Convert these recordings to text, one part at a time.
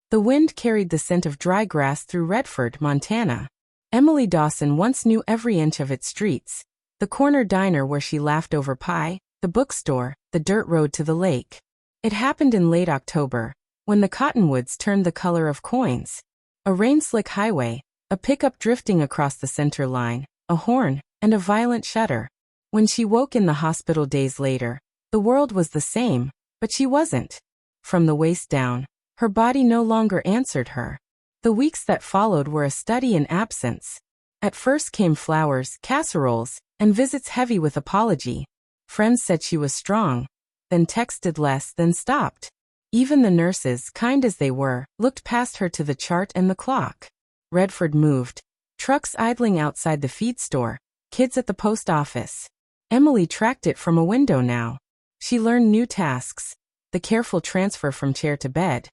The wind carried the scent of dry grass through Redford, Montana. Emily Dawson once knew every inch of its streets. The corner diner where she laughed over pie, the bookstore, the dirt road to the lake. It happened in late October, when the cottonwoods turned the color of coins. A rain-slick highway, a pickup drifting across the center line, a horn, and a violent shudder. When she woke in the hospital days later, the world was the same, but she wasn't. From the waist down, her body no longer answered her. The weeks that followed were a study in absence. At first came flowers, casseroles, and visits heavy with apology. Friends said she was strong, then texted less, then stopped. Even the nurses, kind as they were, looked past her to the chart and the clock. Redford moved. Trucks idling outside the feed store, kids at the post office. Emily tracked it from a window now. She learned new tasks, the careful transfer from chair to bed,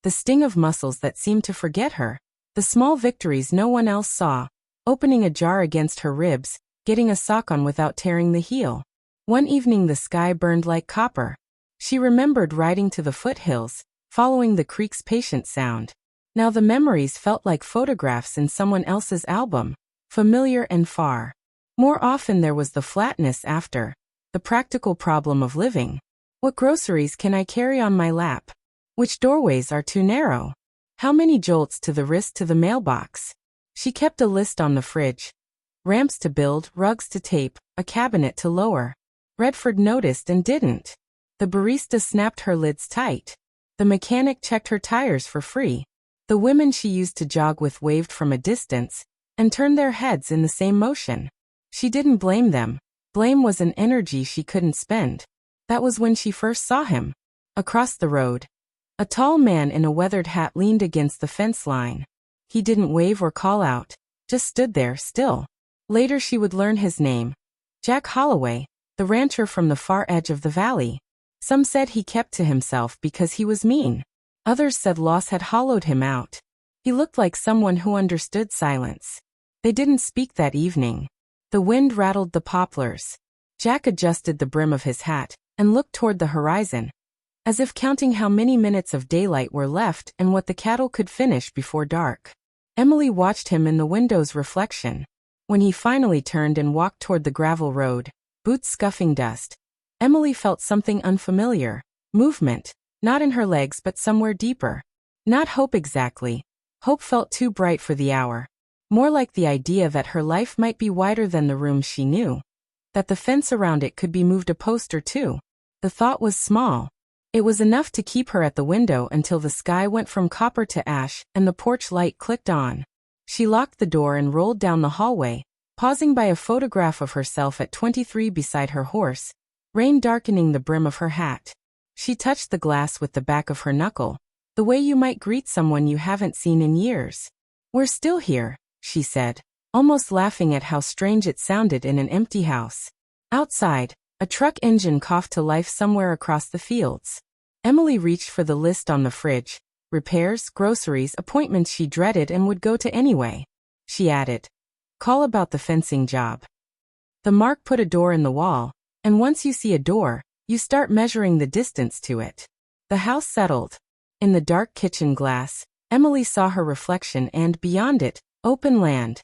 the sting of muscles that seemed to forget her, the small victories no one else saw, opening a jar against her ribs, getting a sock on without tearing the heel. One evening the sky burned like copper. She remembered riding to the foothills, following the creek's patient sound. Now the memories felt like photographs in someone else's album, familiar and far. More often there was the flatness after, the practical problem of living. What groceries can I carry on my lap? Which doorways are too narrow? How many jolts to the wrist to the mailbox? She kept a list on the fridge. Ramps to build, rugs to tape, a cabinet to lower. Redford noticed and didn't. The barista snapped her lids tight. The mechanic checked her tires for free. The women she used to jog with waved from a distance and turned their heads in the same motion. She didn't blame them. Blame was an energy she couldn't spend. That was when she first saw him. Across the road, a tall man in a weathered hat leaned against the fence line. He didn't wave or call out, just stood there, still. Later she would learn his name. Jack Holloway, the rancher from the far edge of the valley. Some said he kept to himself because he was mean. Others said loss had hollowed him out. He looked like someone who understood silence. They didn't speak that evening. The wind rattled the poplars. Jack adjusted the brim of his hat and looked toward the horizon, as if counting how many minutes of daylight were left and what the cattle could finish before dark. Emily watched him in the window's reflection. When he finally turned and walked toward the gravel road, boots scuffing dust, Emily felt something unfamiliar. Movement, not in her legs but somewhere deeper. Not hope exactly. Hope felt too bright for the hour. More like the idea that her life might be wider than the room she knew. That the fence around it could be moved a post or two. The thought was small. It was enough to keep her at the window until the sky went from copper to ash and the porch light clicked on. She locked the door and rolled down the hallway, pausing by a photograph of herself at 23 beside her horse, rain darkening the brim of her hat. She touched the glass with the back of her knuckle, the way you might greet someone you haven't seen in years. "We're still here," she said, almost laughing at how strange it sounded in an empty house. Outside, a truck engine coughed to life somewhere across the fields. Emily reached for the list on the fridge. Repairs, groceries, appointments she dreaded and would go to anyway. She added, "Call about the fencing job." The mark put a door in the wall, and once you see a door, you start measuring the distance to it. The house settled. In the dark kitchen glass, Emily saw her reflection and, beyond it, open land.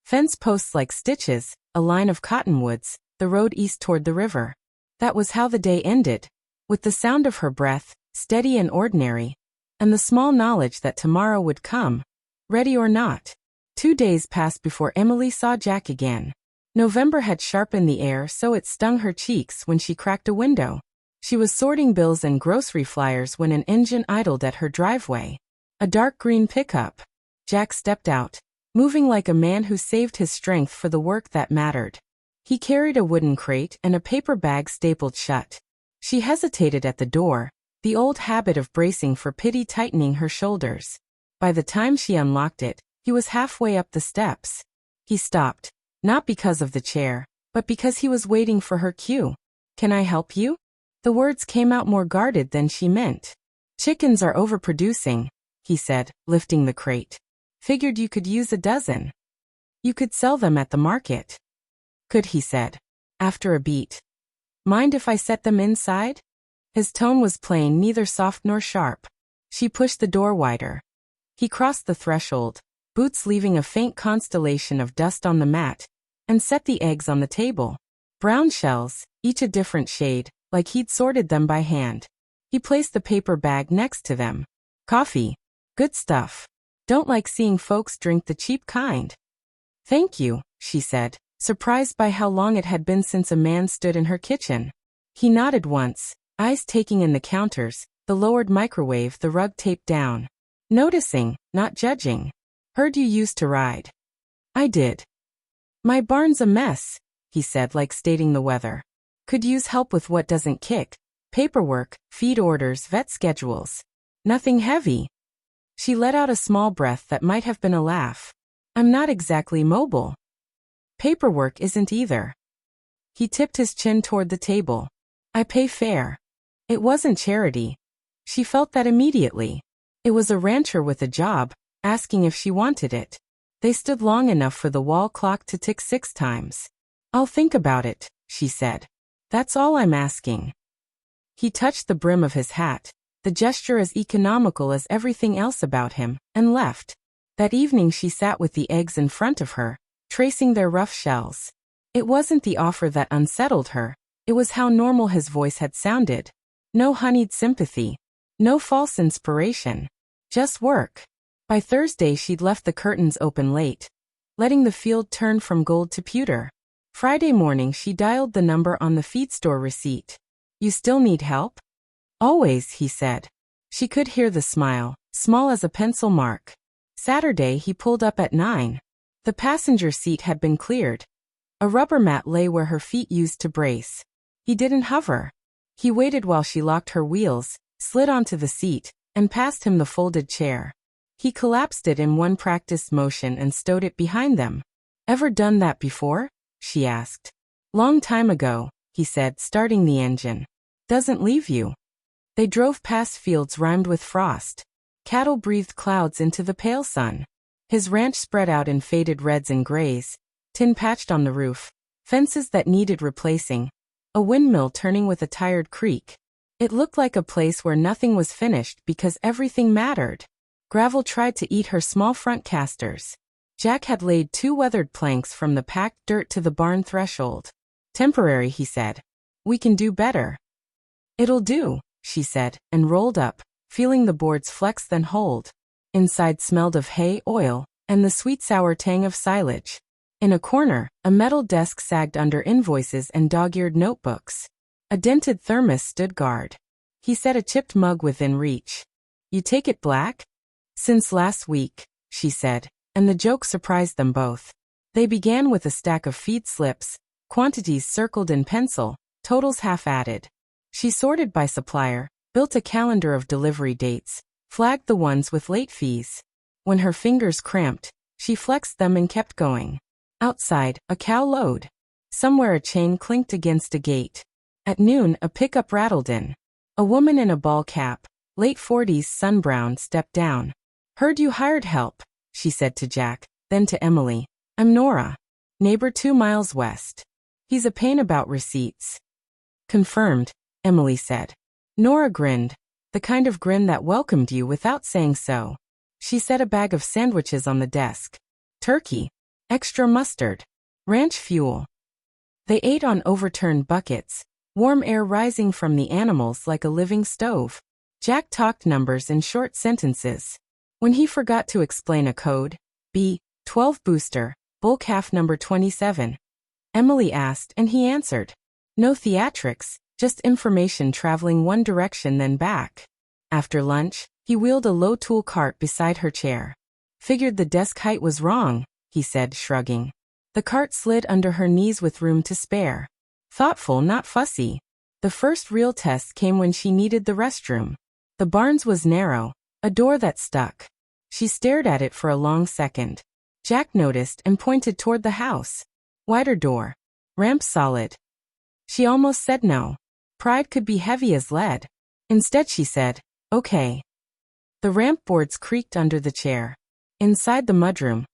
Fence posts like stitches, a line of cottonwoods, the road east toward the river. That was how the day ended, with the sound of her breath, steady and ordinary, and the small knowledge that tomorrow would come, ready or not. 2 days passed before Emily saw Jack again. November had sharpened the air so it stung her cheeks when she cracked a window. She was sorting bills and grocery flyers when an engine idled at her driveway. A dark green pickup. Jack stepped out, moving like a man who saved his strength for the work that mattered. He carried a wooden crate and a paper bag stapled shut. She hesitated at the door, the old habit of bracing for pity tightening her shoulders. By the time she unlocked it, he was halfway up the steps. He stopped, not because of the chair, but because he was waiting for her cue. "Can I help you?" The words came out more guarded than she meant. "Chickens are overproducing," he said, lifting the crate. "Figured you could use a dozen. You could sell them at the market." "Could," he said, after a beat. "Mind if I set them inside?" His tone was plain, neither soft nor sharp. She pushed the door wider. He crossed the threshold, boots leaving a faint constellation of dust on the mat, and set the eggs on the table. Brown shells, each a different shade, like he'd sorted them by hand. He placed the paper bag next to them. Coffee. Good stuff. Don't like seeing folks drink the cheap kind. Thank you, she said, surprised by how long it had been since a man stood in her kitchen. He nodded once, eyes taking in the counters, the lowered microwave, the rug taped down. Noticing, not judging. Heard you used to ride. I did. My barn's a mess, he said, like stating the weather. Could use help with what doesn't kick. Paperwork, feed orders, vet schedules. Nothing heavy. She let out a small breath that might have been a laugh. I'm not exactly mobile. Paperwork isn't either. He tipped his chin toward the table. I pay fair. It wasn't charity. She felt that immediately. It was a rancher with a job, asking if she wanted it. They stood long enough for the wall clock to tick 6 times. I'll think about it, she said. That's all I'm asking. He touched the brim of his hat, the gesture as economical as everything else about him, and left. That evening she sat with the eggs in front of her, tracing their rough shells. It wasn't the offer that unsettled her, it was how normal his voice had sounded. No honeyed sympathy. No false inspiration. Just work. By Thursday she'd left the curtains open late, letting the field turn from gold to pewter. Friday morning she dialed the number on the feed store receipt. You still need help? Always, he said. She could hear the smile, small as a pencil mark. Saturday he pulled up at 9. The passenger seat had been cleared. A rubber mat lay where her feet used to brace. He didn't hover. He waited while she locked her wheels, slid onto the seat, and passed him the folded chair. He collapsed it in one practiced motion and stowed it behind them. Ever done that before? She asked. Long time ago, he said, starting the engine. Doesn't leave you. They drove past fields rimed with frost. Cattle breathed clouds into the pale sun. His ranch spread out in faded reds and grays, tin patched on the roof, fences that needed replacing, a windmill turning with a tired creak. It looked like a place where nothing was finished because everything mattered. Gravel tried to eat her small front casters. Jack had laid 2 weathered planks from the packed dirt to the barn threshold. Temporary, he said. We can do better. It'll do, she said, and rolled up, feeling the boards flex then hold. Inside smelled of hay, oil, and the sweet-sour tang of silage. In a corner, a metal desk sagged under invoices and dog-eared notebooks. A dented thermos stood guard. He set a chipped mug within reach. You take it black? Since last week, she said, and the joke surprised them both. They began with a stack of feed slips, quantities circled in pencil, totals half added. She sorted by supplier, built a calendar of delivery dates, flagged the ones with late fees. When her fingers cramped, she flexed them and kept going. Outside, a cow lowed. Somewhere a chain clinked against a gate. At noon, a pickup rattled in. A woman in a ball cap, late 40s sun-browned, stepped down. Heard you hired help, she said to Jack, then to Emily. I'm Nora. Neighbor 2 miles west. He's a pain about receipts. Confirmed, Emily said. Nora grinned, the kind of grin that welcomed you without saying so. She set a bag of sandwiches on the desk. Turkey. Extra mustard. Ranch fuel. They ate on overturned buckets, warm air rising from the animals like a living stove. Jack talked numbers in short sentences. When he forgot to explain a code, B12 booster, bull calf number 27. Emily asked and he answered. No theatrics, just information traveling one direction then back. After lunch, he wheeled a low tool cart beside her chair. Figured the desk height was wrong, he said, shrugging. The cart slid under her knees with room to spare. Thoughtful, not fussy. The first real test came when she needed the restroom. The barns was narrow, a door that stuck. She stared at it for a long second. Jack noticed and pointed toward the house. Wider door. Ramp solid. She almost said no. Pride could be heavy as lead. Instead she said, okay. The ramp boards creaked under the chair. Inside the mudroom,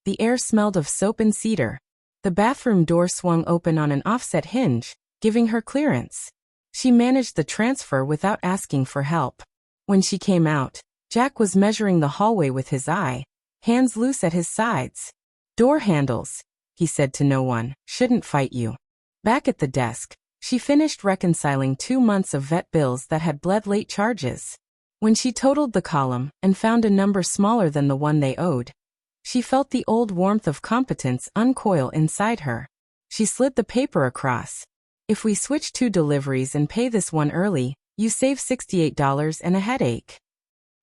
the air smelled of soap and cedar. The bathroom door swung open on an offset hinge, giving her clearance. She managed the transfer without asking for help. When she came out, Jack was measuring the hallway with his eye, hands loose at his sides. Door handles, he said to no one, shouldn't fight you. Back at the desk, she finished reconciling 2 months of vet bills that had bled late charges. When she totaled the column and found a number smaller than the one they owed, she felt the old warmth of competence uncoil inside her. She slid the paper across. If we switch 2 deliveries and pay this one early, you save $68 and a headache.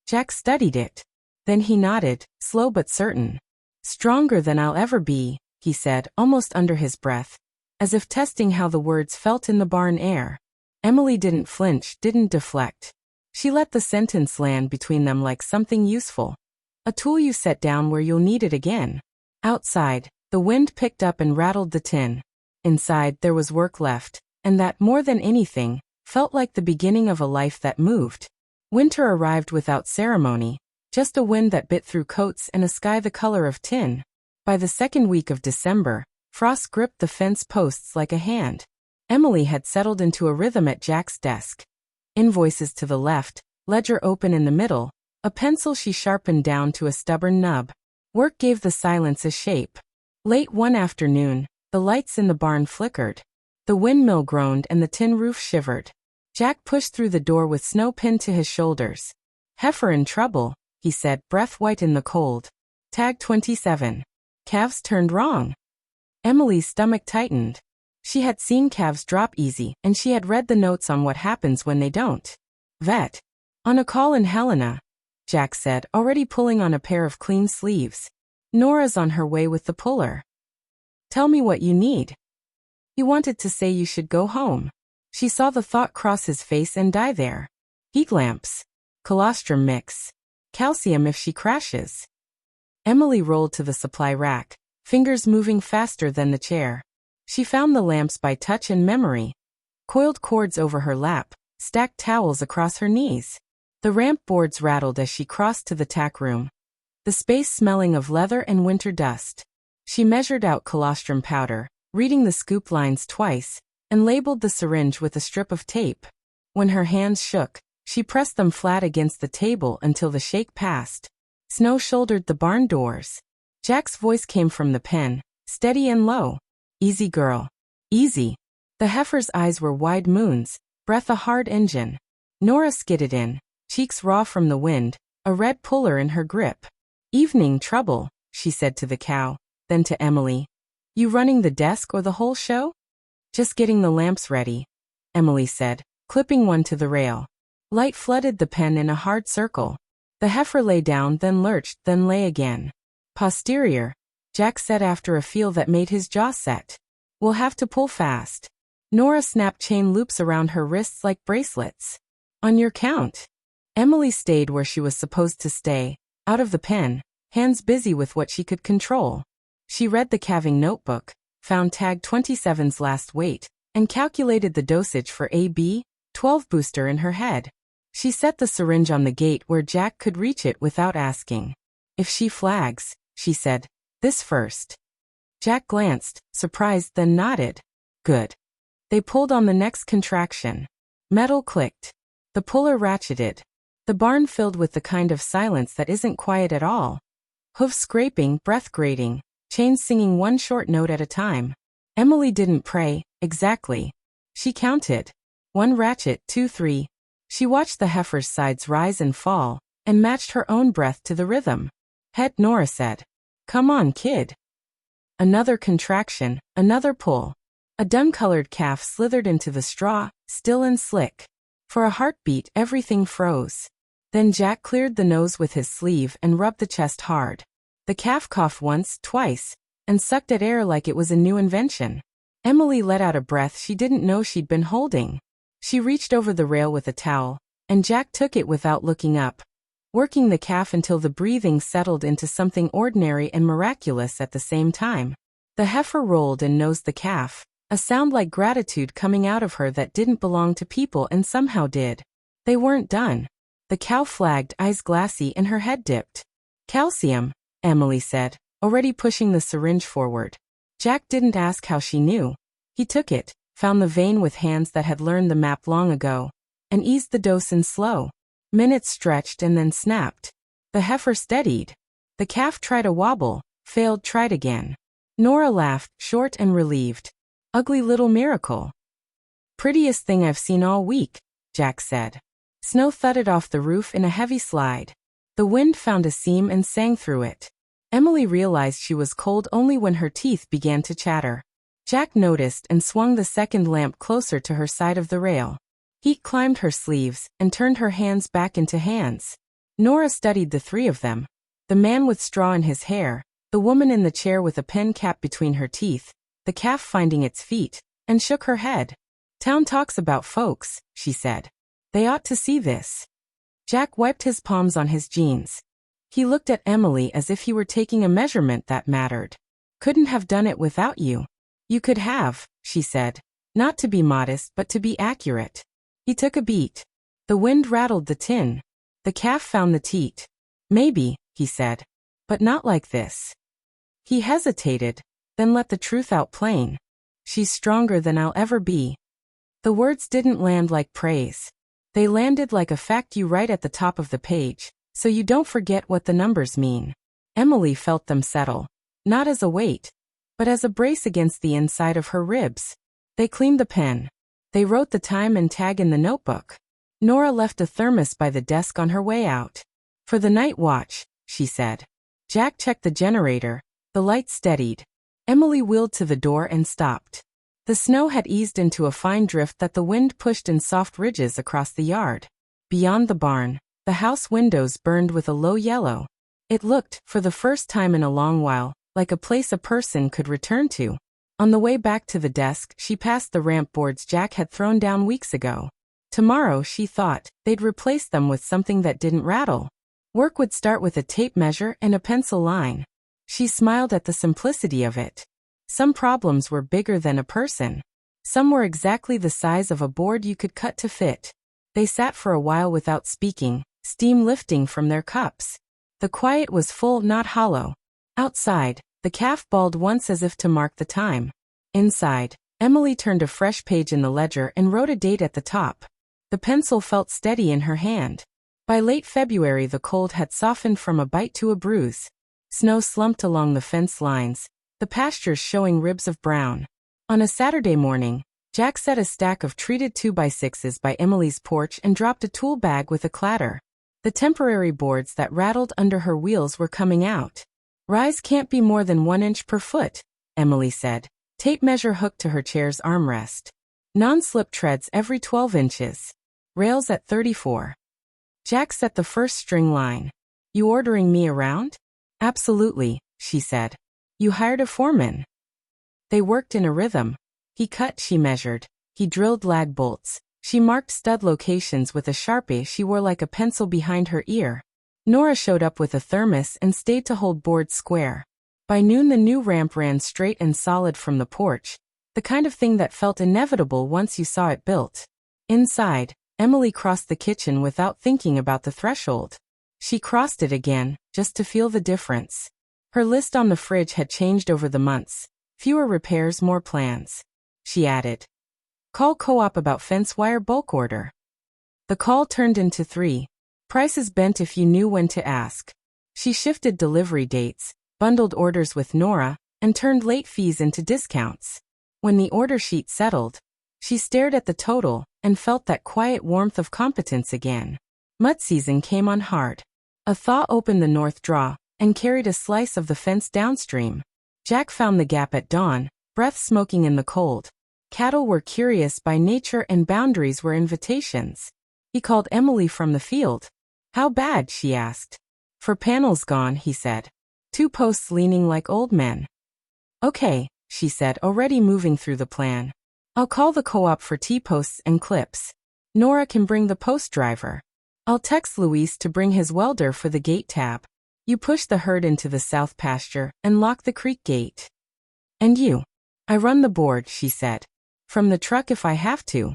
Jack studied it. Then he nodded, slow but certain. Stronger than I'll ever be, he said, almost under his breath, as if testing how the words felt in the barn air. Emily didn't flinch, didn't deflect. She let the sentence land between them like something useful. A tool you set down where you'll need it again. Outside, the wind picked up and rattled the tin. Inside, there was work left, and that, more than anything, felt like the beginning of a life that moved. Winter arrived without ceremony, just a wind that bit through coats and a sky the color of tin. By the second week of December, frost gripped the fence posts like a hand. Emily had settled into a rhythm at Jack's desk. Invoices to the left, ledger open in the middle, a pencil she sharpened down to a stubborn nub. Work gave the silence a shape. Late one afternoon, the lights in the barn flickered. The windmill groaned and the tin roof shivered. Jack pushed through the door with snow pinned to his shoulders. Heifer in trouble, he said, breath white in the cold. Tag 27. Calves turned wrong. Emily's stomach tightened. She had seen calves drop easy, and she had read the notes on what happens when they don't. Vet. On a call in Helena, Jack said, already pulling on a pair of clean sleeves. Nora's on her way with the puller. Tell me what you need. He wanted to say you should go home. She saw the thought cross his face and die there. Heat lamps. Colostrum mix. Calcium if she crashes. Emily rolled to the supply rack, fingers moving faster than the chair. She found the lamps by touch and memory. Coiled cords over her lap, stacked towels across her knees. The ramp boards rattled as she crossed to the tack room. The space smelling of leather and winter dust. She measured out colostrum powder, reading the scoop lines twice, and labeled the syringe with a strip of tape. When her hands shook, she pressed them flat against the table until the shake passed. Snow shouldered the barn doors. Jack's voice came from the pen, steady and low. Easy girl. Easy. The heifer's eyes were wide moons, breath a hard engine. Nora skidded in, cheeks raw from the wind, a red puller in her grip. Evening trouble, she said to the cow, then to Emily. You running the desk or the whole show? Just getting the lamps ready, Emily said, clipping one to the rail. Light flooded the pen in a hard circle. The heifer lay down, then lurched, then lay again. Posterior, Jack said after a feel that made his jaw set. We'll have to pull fast. Nora snapped chain loops around her wrists like bracelets. On your count. Emily stayed where she was supposed to stay, out of the pen, hands busy with what she could control. She read the calving notebook, found tag 27's last weight, and calculated the dosage for AB 12 booster in her head. She set the syringe on the gate where Jack could reach it without asking. If she flags, she said, this first. Jack glanced, surprised, then nodded. Good. They pulled on the next contraction. Metal clicked. The puller ratcheted. The barn filled with the kind of silence that isn't quiet at all. Hoof scraping, breath grating, chains singing one short note at a time. Emily didn't pray, exactly. She counted. 1 ratchet, 2, 3. She watched the heifer's sides rise and fall, and matched her own breath to the rhythm. Head, Nora said. Come on, kid. Another contraction, another pull. A dun-colored calf slithered into the straw, still and slick. For a heartbeat, everything froze. Then Jack cleared the nose with his sleeve and rubbed the chest hard. The calf coughed once, twice, and sucked at air like it was a new invention. Emily let out a breath she didn't know she'd been holding. She reached over the rail with a towel, and Jack took it without looking up, working the calf until the breathing settled into something ordinary and miraculous at the same time. The heifer rolled and nosed the calf, a sound like gratitude coming out of her that didn't belong to people and somehow did. They weren't done. The cow flagged, eyes glassy, and her head dipped. Calcium, Emily said, already pushing the syringe forward. Jack didn't ask how she knew. He took it, found the vein with hands that had learned the map long ago, and eased the dose in slow, Minutes stretched and then snapped. The heifer steadied. The calf tried a wobble, failed, tried again. Nora laughed, short and relieved. Ugly little miracle. Prettiest thing I've seen all week, Jack said. Snow thudded off the roof in a heavy slide. The wind found a seam and sang through it. Emily realized she was cold only when her teeth began to chatter. Jack noticed and swung the second lamp closer to her side of the rail. Heat climbed her sleeves and turned her hands back into hands. Nora studied the three of them. The man with straw in his hair, the woman in the chair with a pen cap between her teeth, the calf finding its feet, and shook her head. Town talks about folks, she said. They ought to see this. Jack wiped his palms on his jeans. He looked at Emily as if he were taking a measurement that mattered. Couldn't have done it without you. You could have, she said. Not to be modest but to be accurate. He took a beat. The wind rattled the tin. The calf found the teat. Maybe, he said. But not like this. He hesitated, then let the truth out plain. She's stronger than I'll ever be. The words didn't land like praise. They landed like a fact you write at the top of the page, so you don't forget what the numbers mean. Emily felt them settle. Not as a weight, but as a brace against the inside of her ribs. They cleaned the pen. They wrote the time and tag in the notebook. Nora left a thermos by the desk on her way out. For the night watch, she said. Jack checked the generator. The light steadied. Emily wheeled to the door and stopped. The snow had eased into a fine drift that the wind pushed in soft ridges across the yard. Beyond the barn, the house windows burned with a low yellow. It looked, for the first time in a long while, like a place a person could return to. On the way back to the desk, she passed the ramp boards Jack had thrown down weeks ago. Tomorrow, she thought, they'd replace them with something that didn't rattle. Work would start with a tape measure and a pencil line. She smiled at the simplicity of it. Some problems were bigger than a person. Some were exactly the size of a board you could cut to fit. They sat for a while without speaking, steam lifting from their cups. The quiet was full, not hollow. Outside, the calf bawled once as if to mark the time. Inside, Emily turned a fresh page in the ledger and wrote a date at the top. The pencil felt steady in her hand. By late February, the cold had softened from a bite to a bruise. Snow slumped along the fence lines, the pastures showing ribs of brown. On a Saturday morning, Jack set a stack of treated 2x6s by Emily's porch and dropped a tool bag with a clatter. The temporary boards that rattled under her wheels were coming out. Rise can't be more than 1 inch per foot, Emily said. Tape measure hooked to her chair's armrest. Non-slip treads every 12 inches. Rails at 34. Jack set the first string line. You ordering me around? Absolutely, she said. You hired a foreman. They worked in a rhythm. He cut, she measured. He drilled lag bolts. She marked stud locations with a Sharpie she wore like a pencil behind her ear. Nora showed up with a thermos and stayed to hold boards square. By noon the new ramp ran straight and solid from the porch, the kind of thing that felt inevitable once you saw it built. Inside, Emily crossed the kitchen without thinking about the threshold. She crossed it again, just to feel the difference. Her list on the fridge had changed over the months. Fewer repairs, more plans. She added. Call Co-op about fence wire bulk order. The call turned into 3. Prices bent if you knew when to ask. She shifted delivery dates, bundled orders with Nora, and turned late fees into discounts. When the order sheet settled, she stared at the total and felt that quiet warmth of competence again. Mud season came on hard. A thaw opened the north draw and carried a slice of the fence downstream. Jack found the gap at dawn, breath smoking in the cold. Cattle were curious by nature and boundaries were invitations. He called Emily from the field. How bad, she asked. 4 panels gone, he said. 2 posts leaning like old men. Okay, she said, already moving through the plan. I'll call the co-op for T-posts and clips. Nora can bring the post driver. I'll text Luis to bring his welder for the gate tab. You push the herd into the south pasture and lock the creek gate. And you? I run the board, she said. From the truck if I have to.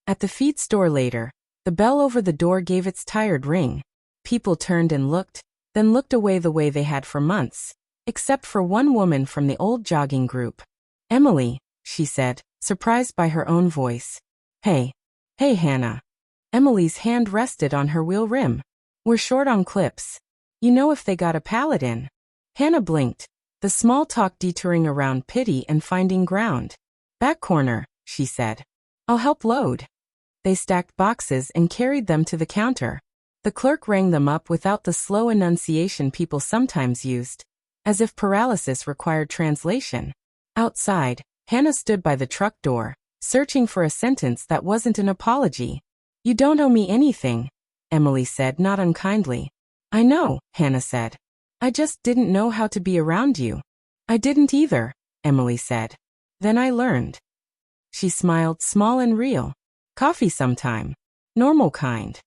At the feed store later, the bell over the door gave its tired ring. People turned and looked, then looked away the way they had for months, except for one woman from the old jogging group. Emily, she said, surprised by her own voice. Hey, Hannah. Emily's hand rested on her wheel rim. We're short on clips. You know if they got a pallet in. Hannah blinked, the small talk detouring around pity and finding ground. Back corner, she said. I'll help load. They stacked boxes and carried them to the counter. The clerk rang them up without the slow enunciation people sometimes used, as if paralysis required translation. Outside, Hannah stood by the truck door, searching for a sentence that wasn't an apology. You don't owe me anything, Emily said, not unkindly. I know, Hannah said. I just didn't know how to be around you. I didn't either, Emily said. Then I learned. She smiled, small and real. Coffee sometime. Normal kind.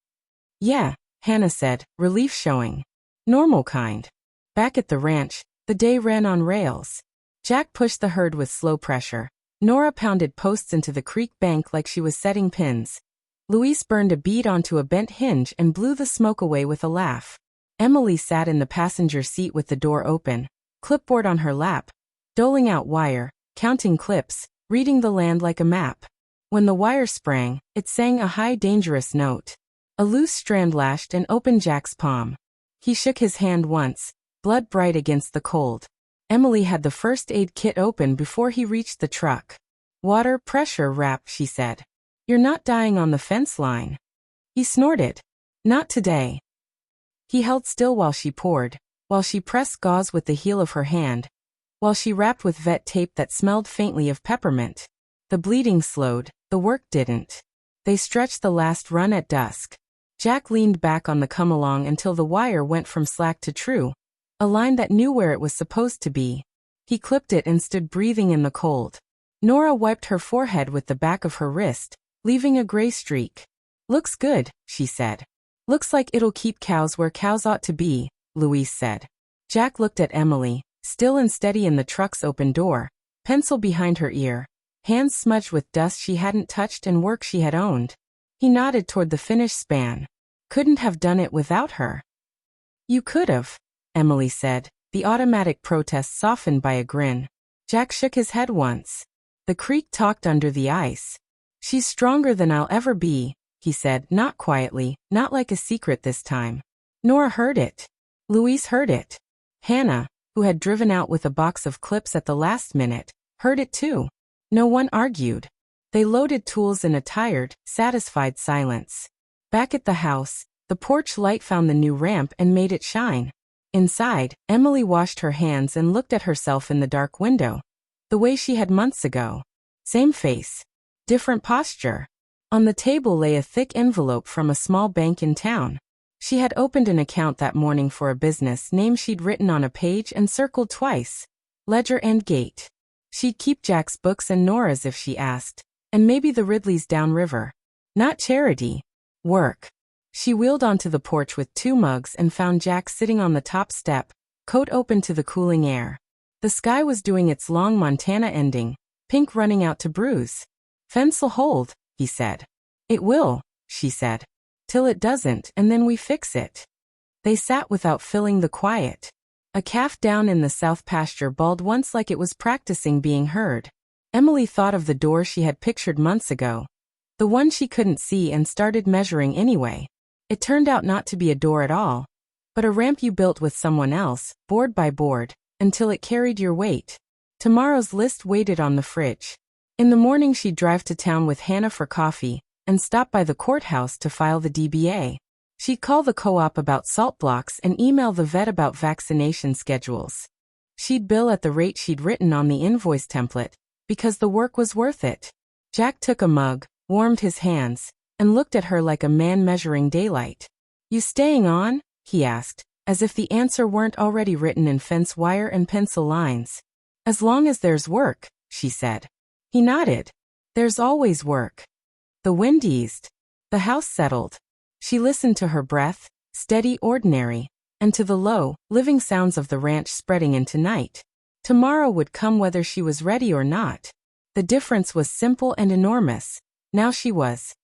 Yeah, Hannah said, relief showing. Normal kind. Back at the ranch, the day ran on rails. Jack pushed the herd with slow pressure. Nora pounded posts into the creek bank like she was setting pins. Luis burned a bead onto a bent hinge and blew the smoke away with a laugh. Emily sat in the passenger seat with the door open, clipboard on her lap, doling out wire, counting clips, reading the land like a map. When the wire sprang, it sang a high dangerous note. A loose strand lashed and opened Jack's palm. He shook his hand once, blood bright against the cold. Emily had the first aid kit open before he reached the truck. Water, pressure, wrap, she said. You're not dying on the fence line. He snorted. Not today. He held still while she poured, while she pressed gauze with the heel of her hand, while she wrapped with vet tape that smelled faintly of peppermint. The bleeding slowed, the work didn't. They stretched the last run at dusk. Jack leaned back on the come-along until the wire went from slack to true, a line that knew where it was supposed to be. He clipped it and stood breathing in the cold. Nora wiped her forehead with the back of her wrist, leaving a gray streak. Looks good, she said. Looks like it'll keep cows where cows ought to be, Luis said. Jack looked at Emily, still and steady in the truck's open door, pencil behind her ear, hands smudged with dust she hadn't touched and work she had owned. He nodded toward the finished span. Couldn't have done it without her. You could've, Emily said, the automatic protest softened by a grin. Jack shook his head once. The creek talked under the ice. She's stronger than I'll ever be, he said, not quietly, not like a secret this time. Nora heard it. Luis heard it. Hannah, who had driven out with a box of clips at the last minute, heard it too. No one argued. They loaded tools in a tired, satisfied silence. Back at the house, the porch light found the new ramp and made it shine. Inside, Emily washed her hands and looked at herself in the dark window. The way she had months ago. Same face. Different posture. On the table lay a thick envelope from a small bank in town. She had opened an account that morning for a business name she'd written on a page and circled twice. Ledger and Gate. She'd keep Jack's books and Nora's if she asked, and maybe the Ridleys downriver. Not charity. Work. She wheeled onto the porch with 2 mugs and found Jack sitting on the top step, coat open to the cooling air. The sky was doing its long Montana ending, pink running out to bruise. Fence'll hold, he said. It will, she said. Till it doesn't, and then we fix it. They sat without filling the quiet. A calf down in the south pasture bawled once like it was practicing being heard. Emily thought of the door she had pictured months ago. The one she couldn't see and started measuring anyway. It turned out not to be a door at all, but a ramp you built with someone else, board by board, until it carried your weight. Tomorrow's list waited on the fridge. In the morning she'd drive to town with Hannah for coffee, and stop by the courthouse to file the DBA. She'd call the co-op about salt blocks and email the vet about vaccination schedules. She'd bill at the rate she'd written on the invoice template, because the work was worth it. Jack took a mug, warmed his hands, and looked at her like a man measuring daylight. You staying on? He asked, as if the answer weren't already written in fence wire and pencil lines. As long as there's work, she said. He nodded. There's always work. The wind eased. The house settled. She listened to her breath, steady, ordinary, and to the low, living sounds of the ranch spreading into night. Tomorrow would come whether she was ready or not. The difference was simple and enormous. Now she was.